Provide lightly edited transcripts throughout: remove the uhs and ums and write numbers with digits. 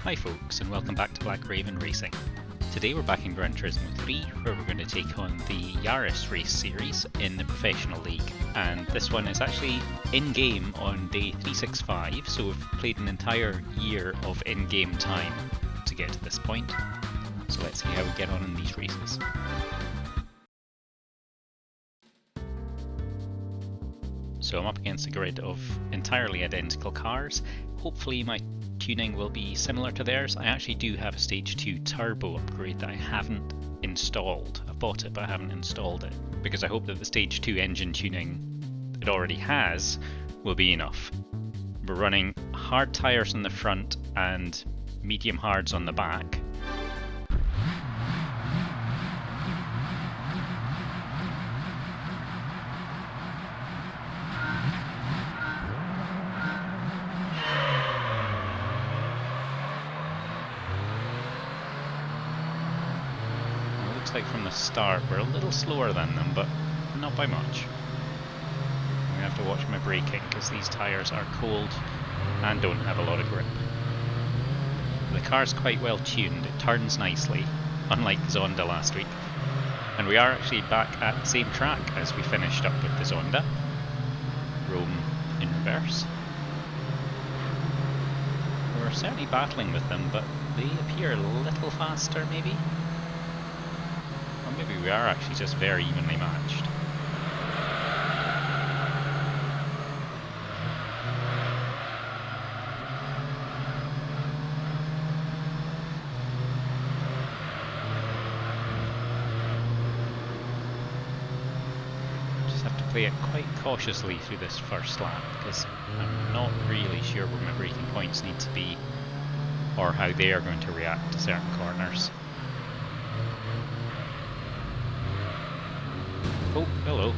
Hi folks, and welcome back to Black Raven Racing. Today we're back in Gran Turismo 3, where we're going to take on the Yaris race series in the professional league. And this one is actually in-game on day 365, so we've played an entire year of in-game time to get to this point. So let's see how we get on in these races. So I'm up against a grid of entirely identical cars. Hopefully my tuning will be similar to theirs. I actually do have a Stage 2 turbo upgrade that I haven't installed. I've bought it but I haven't installed it because I hope that the Stage 2 engine tuning it already has will be enough. We're running hard tyres on the front and medium hards on the back. Like from the start we're a little slower than them, but not by much. I have to watch my braking because these tyres are cold and don't have a lot of grip. The car's quite well tuned, it turns nicely, unlike the Zonda last week. And we are actually back at the same track as we finished up with the Zonda. Rome in reverse. We're certainly battling with them, but they appear a little faster maybe. Maybe we are actually just very evenly matched. Just have to play it quite cautiously through this first lap because I'm not really sure where my braking points need to be or how they are going to react to certain corners. Oh, hello.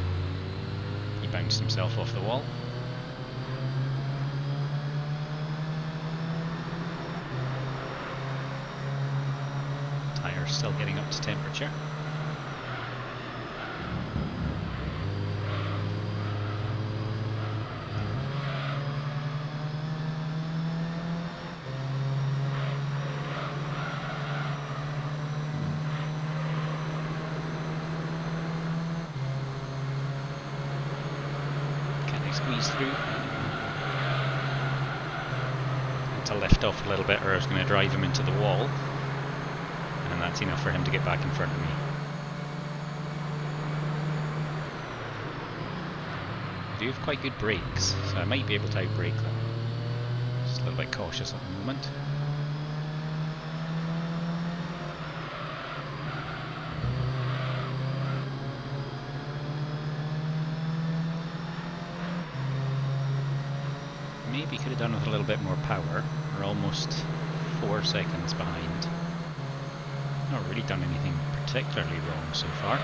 He bounced himself off the wall. Tyres still getting up to temperature. Squeeze through. Had to lift off a little bit or I was going to drive him into the wall, and that's enough for him to get back in front of me. I do have quite good brakes, so I might be able to outbrake them. Just a little bit cautious at the moment. Maybe could have done with a little bit more power. We're almost 4 seconds behind. Not really done anything particularly wrong so far.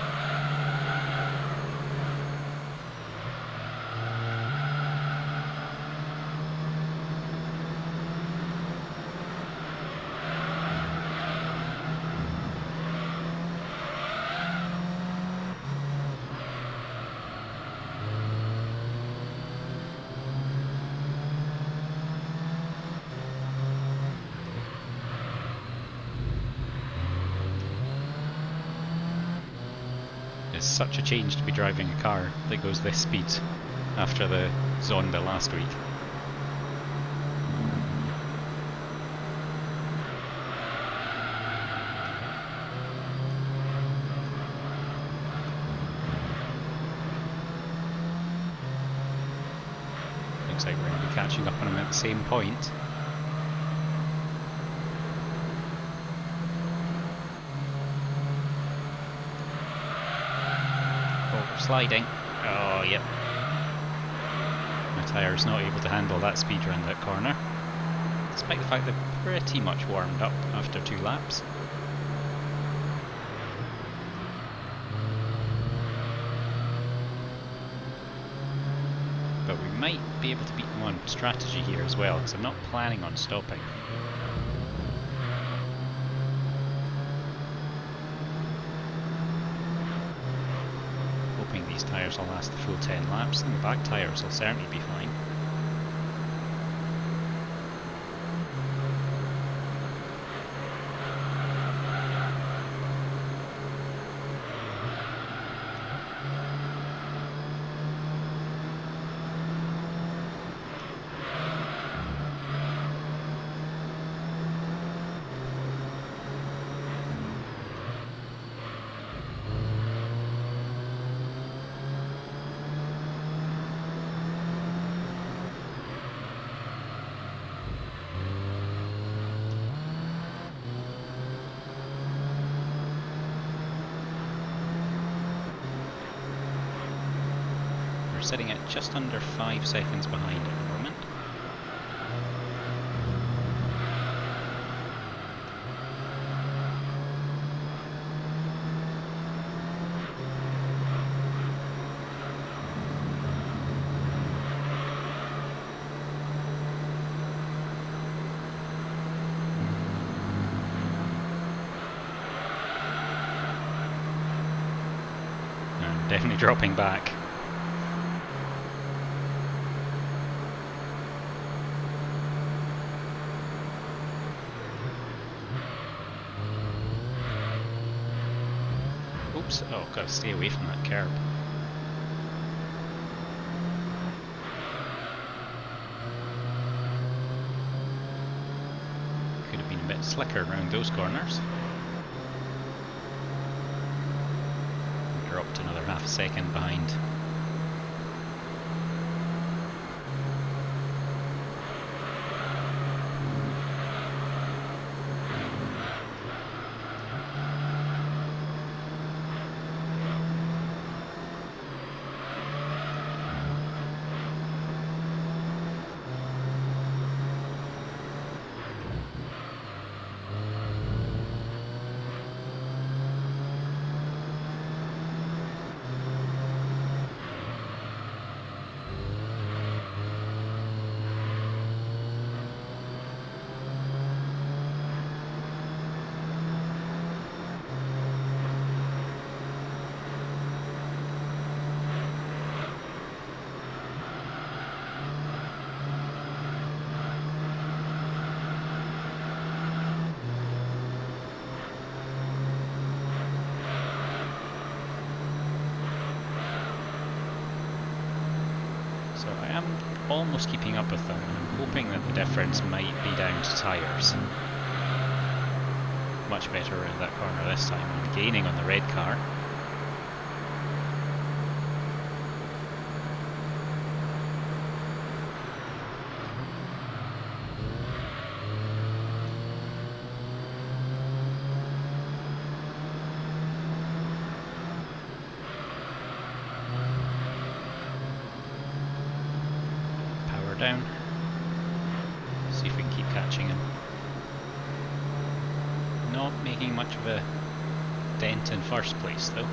It's such a change to be driving a car that goes this speed after the Zonda last week. Looks like we're going to be catching up on him at the same point. Sliding. Oh, yep. My tyre's not able to handle that speed around that corner. Despite the fact they're pretty much warmed up after 2 laps. But we might be able to beat them on strategy here as well, because I'm not planning on stopping. These tyres will last the full 10 laps, and the back tyres will certainly be fine. sitting at just under 5 seconds behind at the moment. Definitely dropping back. Oops, oh, gotta stay away from that curb. Could have been a bit slicker around those corners. Dropped another half a second behind. So I am almost keeping up with them. I'm hoping that the difference might be down to tyres. Much better around that corner this time. I'm gaining on the red car. Down. See if we can keep catching him. Not making much of a dent in first place though.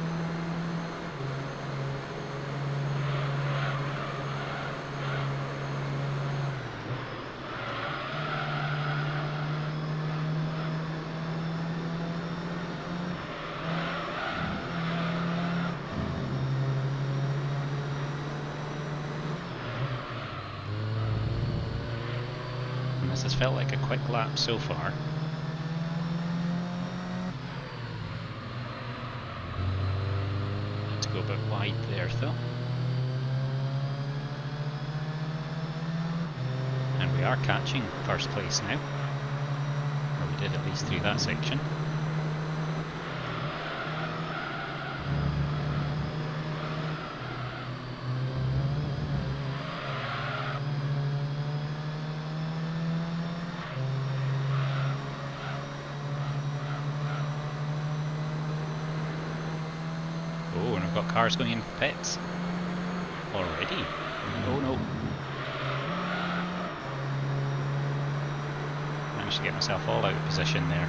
This has felt like a quick lap so far. Had to go a bit wide there though. And we are catching first place now. Or we did at least through that section. Oh, and I've got cars going into the pits already. Oh no. Managed to get myself all out of position there.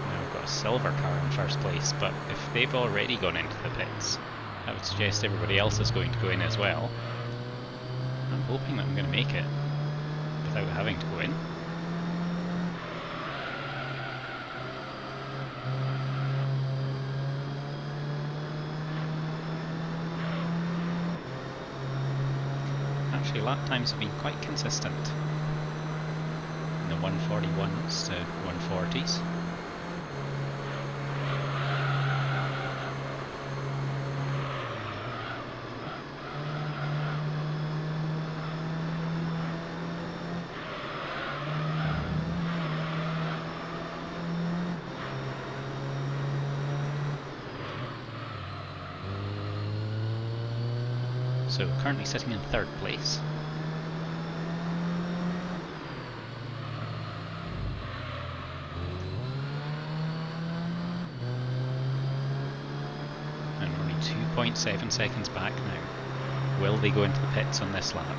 Now I've got a silver car in first place, but if they've already gone into the pits, that would suggest everybody else is going to go in as well. I'm hoping that I'm going to make it without having to go in. Actually, lap times have been quite consistent in the 141s to 140s. So currently sitting in third place. And only 2 2.7 seconds back now. Will they go into the pits on this lap?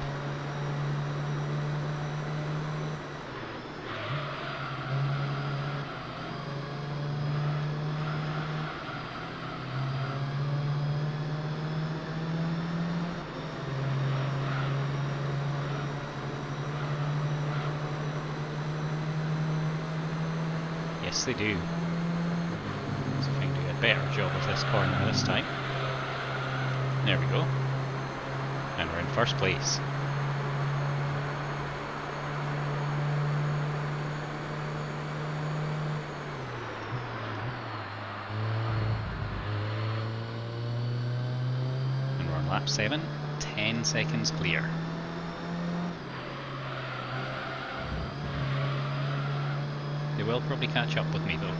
Yes, they do. So if I can do a better job of this corner this time. There we go. And we're in first place. And we're on lap 7, 10 seconds clear. They will probably catch up with me though.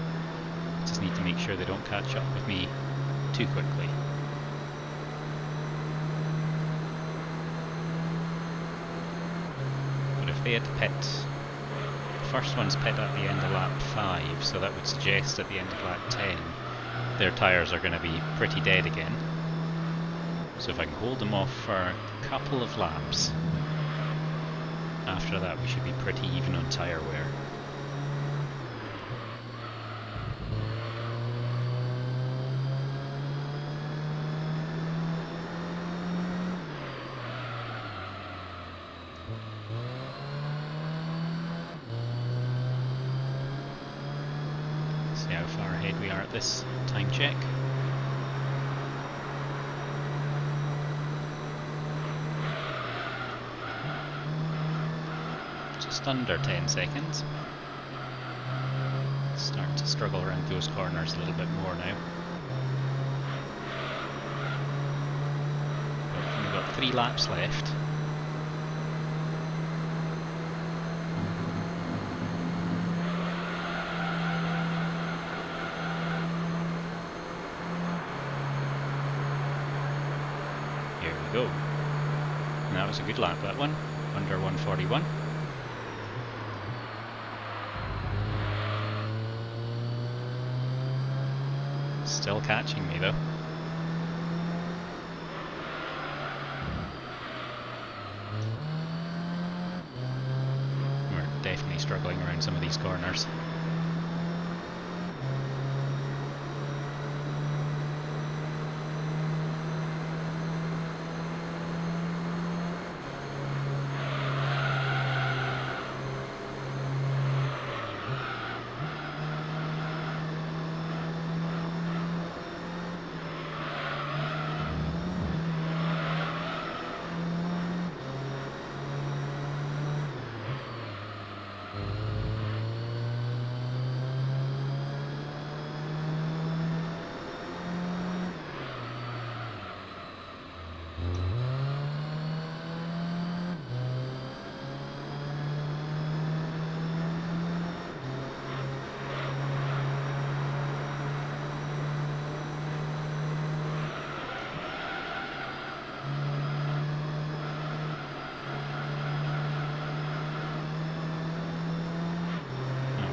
Just need to make sure they don't catch up with me too quickly. But if they had to pit, the first one's pit at the end of lap 5, so that would suggest at the end of lap 10 their tyres are going to be pretty dead again. So if I can hold them off for a couple of laps, after that we should be pretty even on tyre wear. See how far ahead we are at this time check. Just under 10 seconds. Starting to struggle around those corners a little bit more now. But we've got 3 laps left. Here we go. And that was a good lap, that one. Under 141. Still catching me though. We're definitely struggling around some of these corners.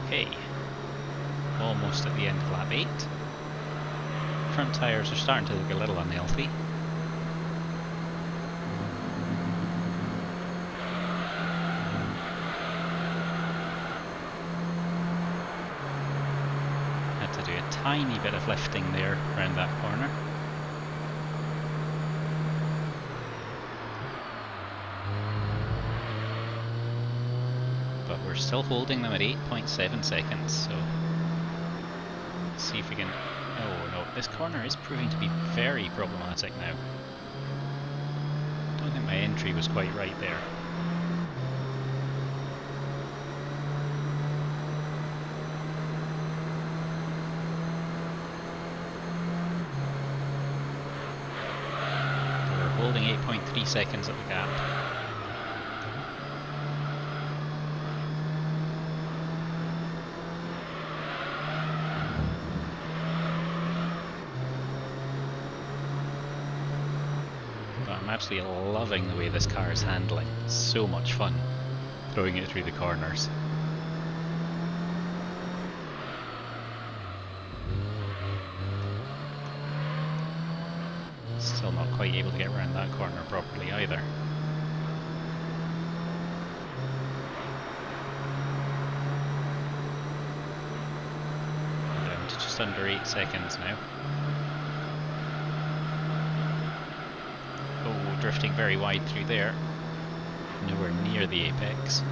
Okay, almost at the end of lap 8. Front tyres are starting to look a little unhealthy. Had to do a tiny bit of lifting there around that corner. But we're still holding them at 8.7 seconds, so let's see if we can... Oh no, this corner is proving to be very problematic now. Don't think my entry was quite right there. We're holding 8.3 seconds at the gap. I'm absolutely loving the way this car is handling. It's so much fun throwing it through the corners. quite able to get around that corner properly either. Down to just under 8 seconds now. Oh, drifting very wide through there. Nowhere near the apex.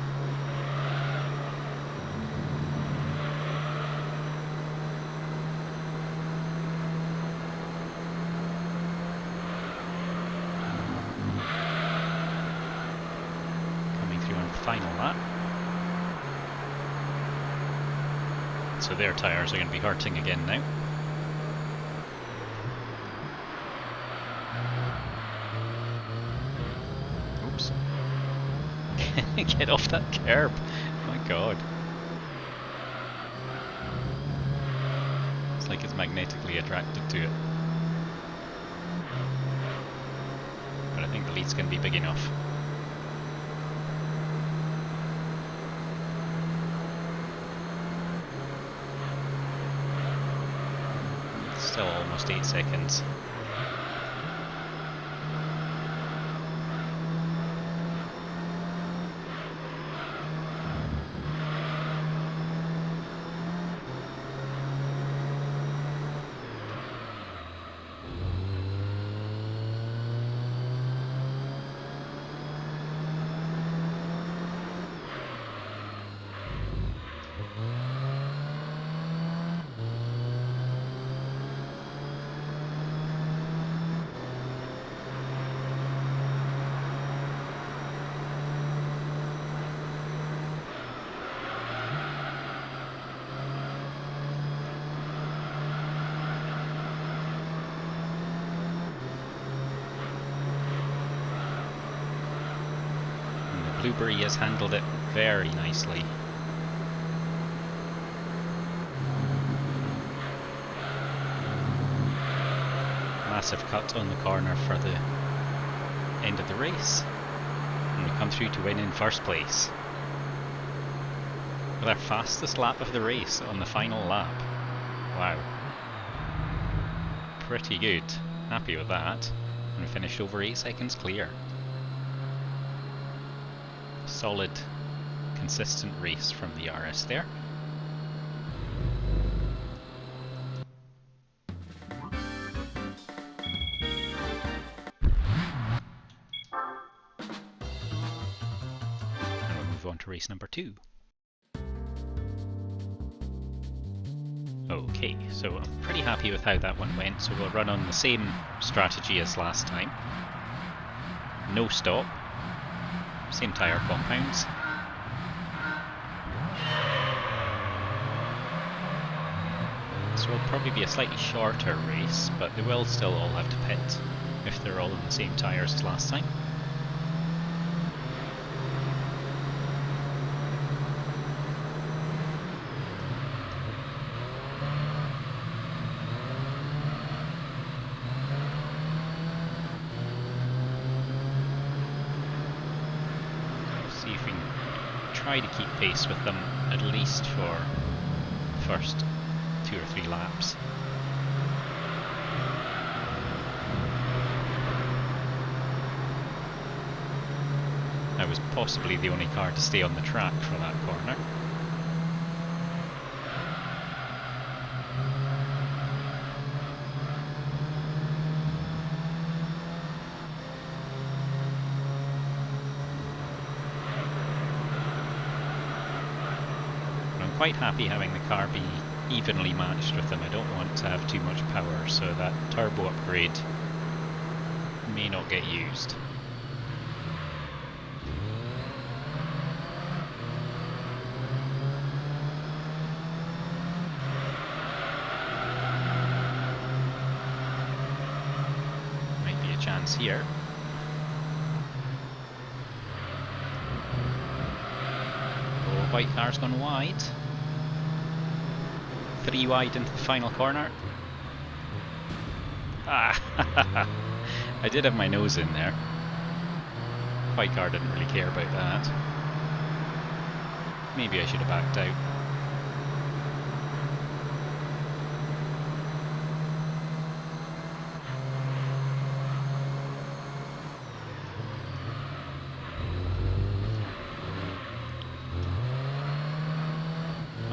Final lap. So their tyres are going to be hurting again now. Oops. Get off that curb. My god. It's like it's magnetically attracted to it. But I think the lead's going to be big enough. Still almost 8 seconds. Blueberry has handled it very nicely. Massive cut on the corner for the end of the race. And we come through to win in first place. With our fastest lap of the race on the final lap. Wow. Pretty good. Happy with that. And we finished over 8 seconds clear. Solid, consistent race from the Yaris there. And we'll move on to race number 2. Okay, so I'm pretty happy with how that one went, so we'll run on the same strategy as last time. No stop. Same tyre compounds. So it'll probably be a slightly shorter race, but they will still all have to pit if they're all in the same tyres as last time. Try to keep pace with them, at least for the first 2 or 3 laps. I was possibly the only car to stay on the track for that corner. Quite happy having the car be evenly matched with them. I don't want to have too much power, so that turbo upgrade may not get used. Might be a chance here. Oh, white car's gone wide. 3 wide into the final corner. Ah, I did have my nose in there. White car didn't really care about that. Maybe I should have backed out.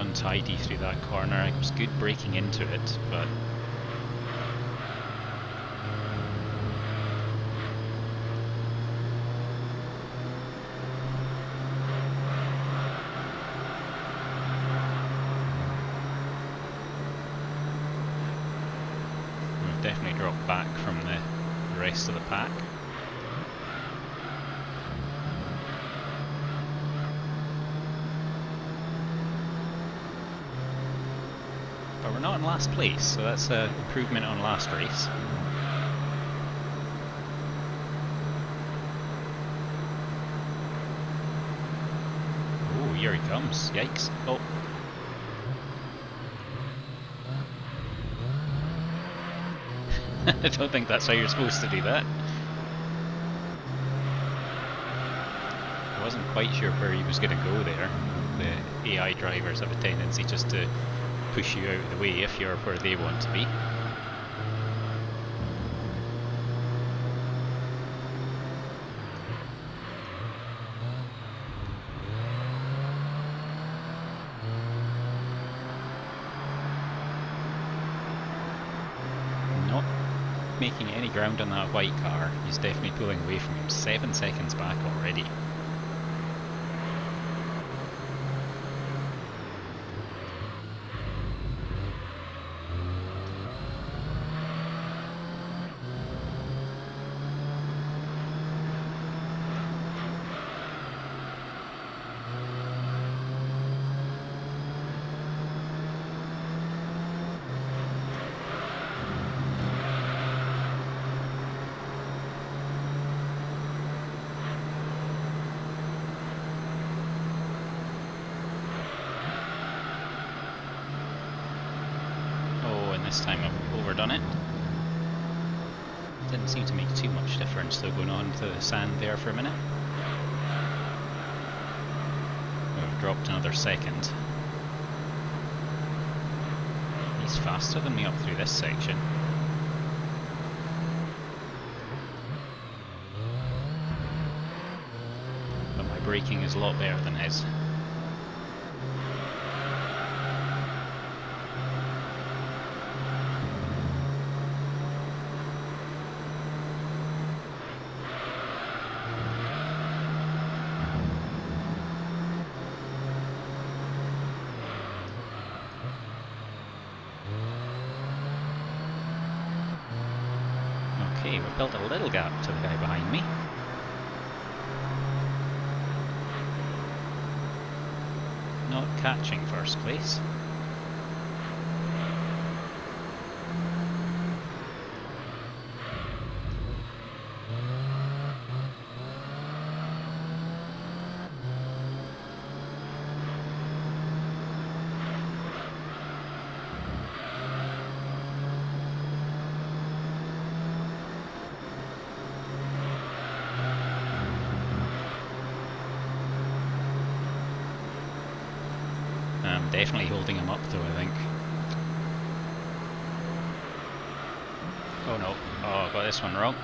untidy through that corner. I was good braking into it, but we've definitely dropped back from the rest of the pack. But we're not in last place, so that's an improvement on last race. Oh, here he comes. Yikes. Oh. I don't think that's how you're supposed to do that. I wasn't quite sure where he was going to go there. The AI drivers have a tendency just to push you out of the way if you're where they want to be. Not making any ground on that white car. He's definitely pulling away from him. 7 seconds back already. This time I've overdone it. Didn't seem to make too much difference though, going on to the sand there for a minute. I've dropped another second. He's faster than me up through this section. But my braking is a lot better than his. Okay, we've built a little gap to the guy behind me. Not catching first place. I'm definitely holding him up though, I think. Oh no, oh, I got this one wrong.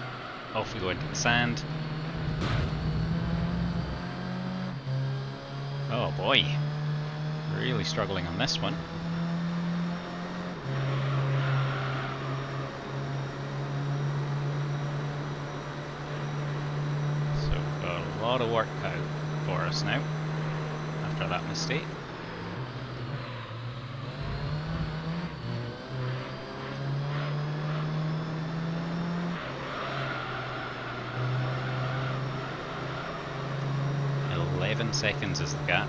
Off we go into the sand. Oh boy, really struggling on this one. So we've got a lot of work out for us now, after that mistake. Seconds is the gap.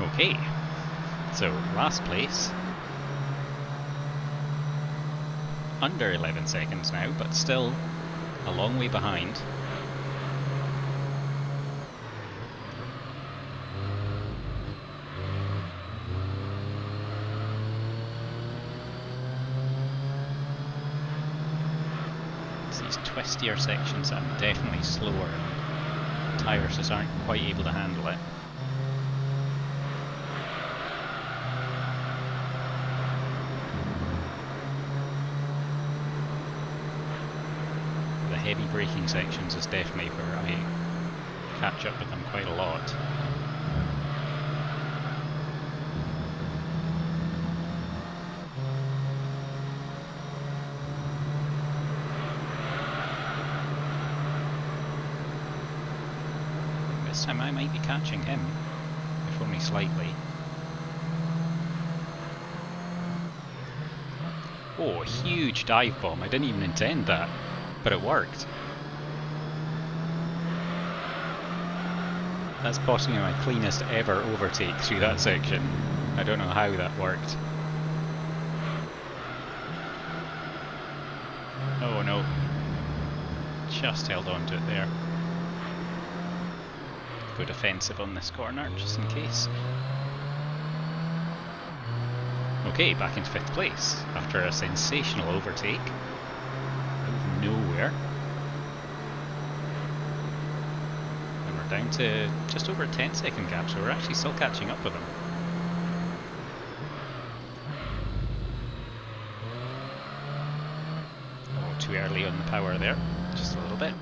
Okay, so last place. Under 11 seconds now, but still a long way behind. These twistier sections are definitely slower. Tyres just aren't quite able to handle it. heavy braking sections is definitely where I catch up with them quite a lot. This time I might be catching him, if only slightly. Oh, a huge dive bomb. I didn't even intend that, but it worked. That's possibly my cleanest ever overtake through that section. I don't know how that worked. Oh no. Just held on to it there. Go defensive on this corner, just in case. Okay, back into 5th place, after a sensational overtake. Out of nowhere. And we're down to just over a 10-second gap, so we're actually still catching up with them. Oh, too early on the power there, just a little bit.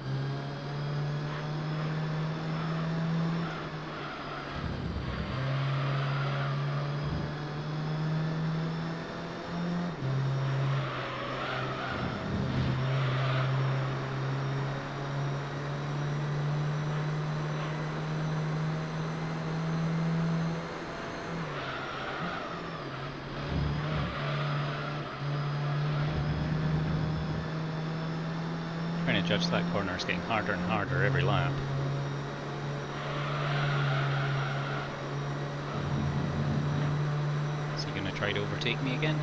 Trying to judge that corner is getting harder and harder every lap. Is he going to try to overtake me again?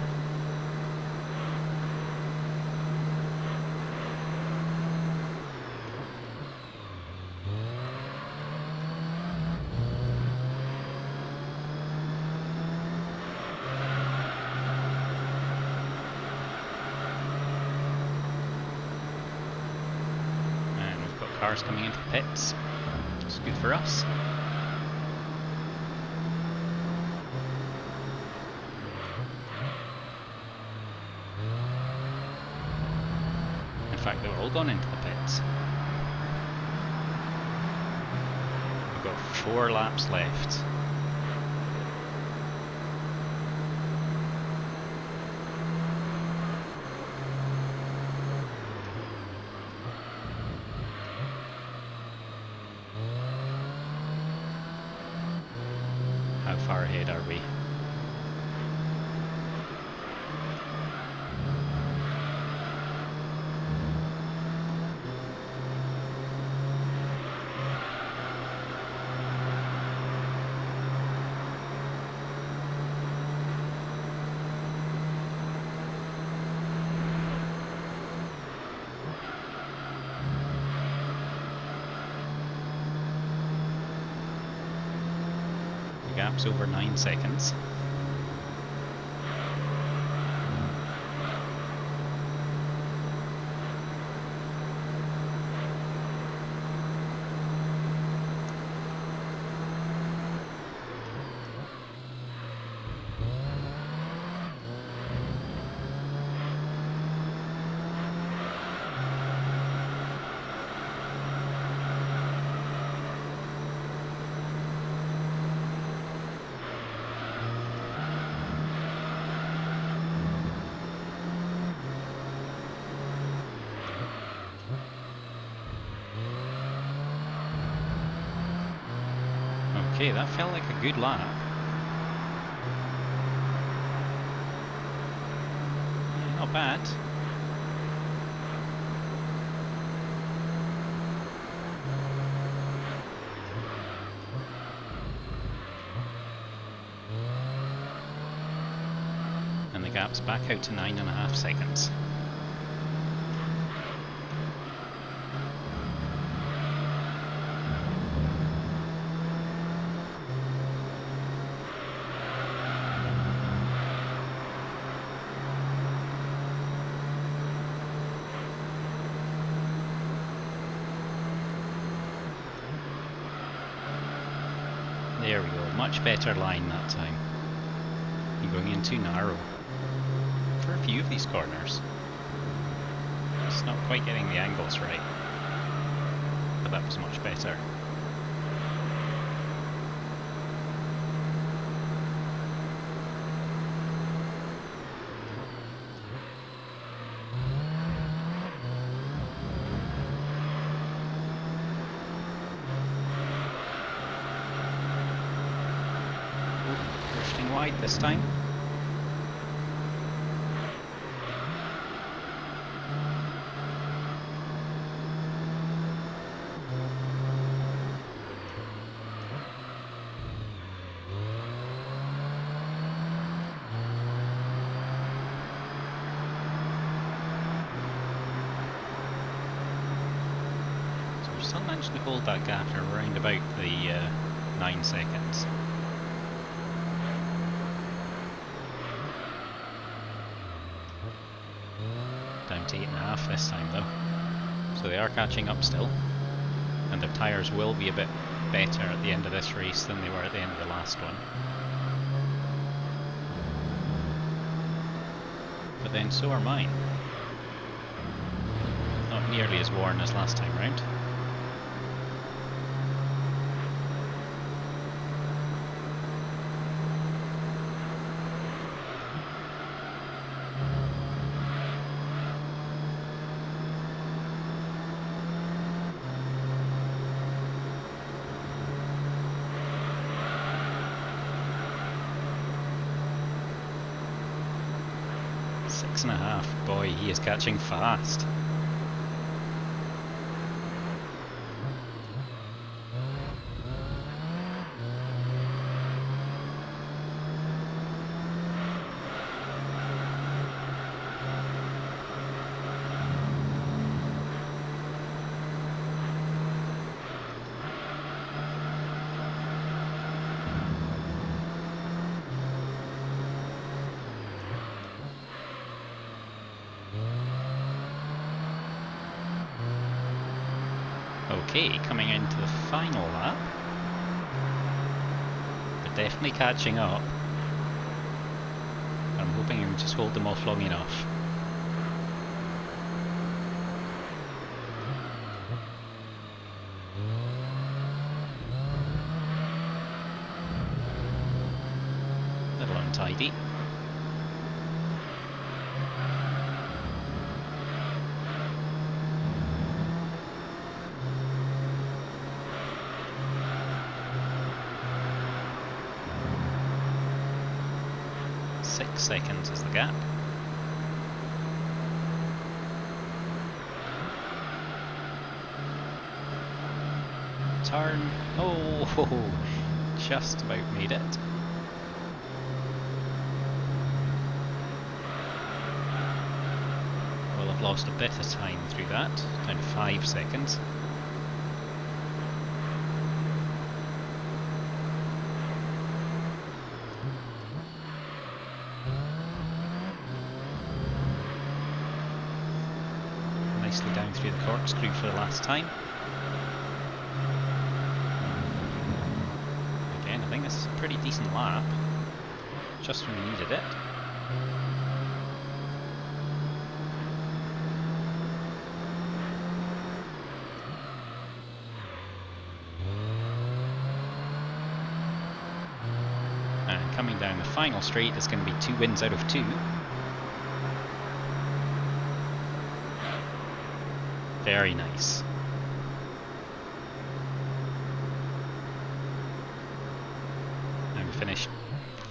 Cars coming into the pits. It's good for us. In fact, they're all gone into the pits. We've got 4 laps left. How far ahead are we? The gap's over 9 seconds. Okay, that felt like a good lap. Yeah, not bad. And the gap's back out to 9.5 seconds. There we go, much better line that time. You're going in too narrow for a few of these corners. Just not quite getting the angles right. But that was much better. Drifting wide this time. Still managed to hold that gap around about the 9 seconds. Down to 8.5 this time though. So they are catching up still. And their tyres will be a bit better at the end of this race than they were at the end of the last one. But then so are mine. Not nearly as worn as last time round. Six and a half. Boy, he is catching fast. Okay, coming into the final lap. They're definitely catching up. I'm hoping I can just hold them off long enough. A little untidy. Seconds is the gap. Turn. Oh, just about made it. Well, I've lost a bit of time through that, down to 5 seconds. Nicely down through the corkscrew for the last time. Again, I think this is a pretty decent lap, just when we needed it. And coming down the final straight, it's going to be 2 wins out of 2. Very nice. And we finished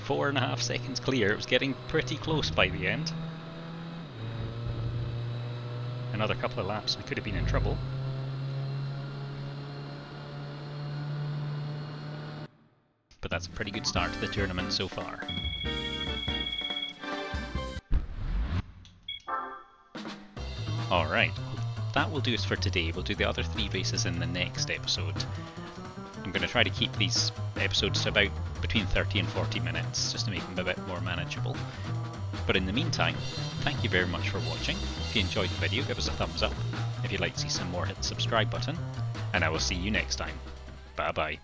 4.5 seconds clear. It was getting pretty close by the end. Another couple of laps and I could have been in trouble. But that's a pretty good start to the tournament so far. Alright. That will do us for today. We'll do the other 3 races in the next episode. I'm going to try to keep these episodes to about between 30 and 40 minutes, just to make them a bit more manageable. But in the meantime, thank you very much for watching. If you enjoyed the video, give us a thumbs up. If you'd like to see some more, hit the subscribe button. And I will see you next time. Bye bye.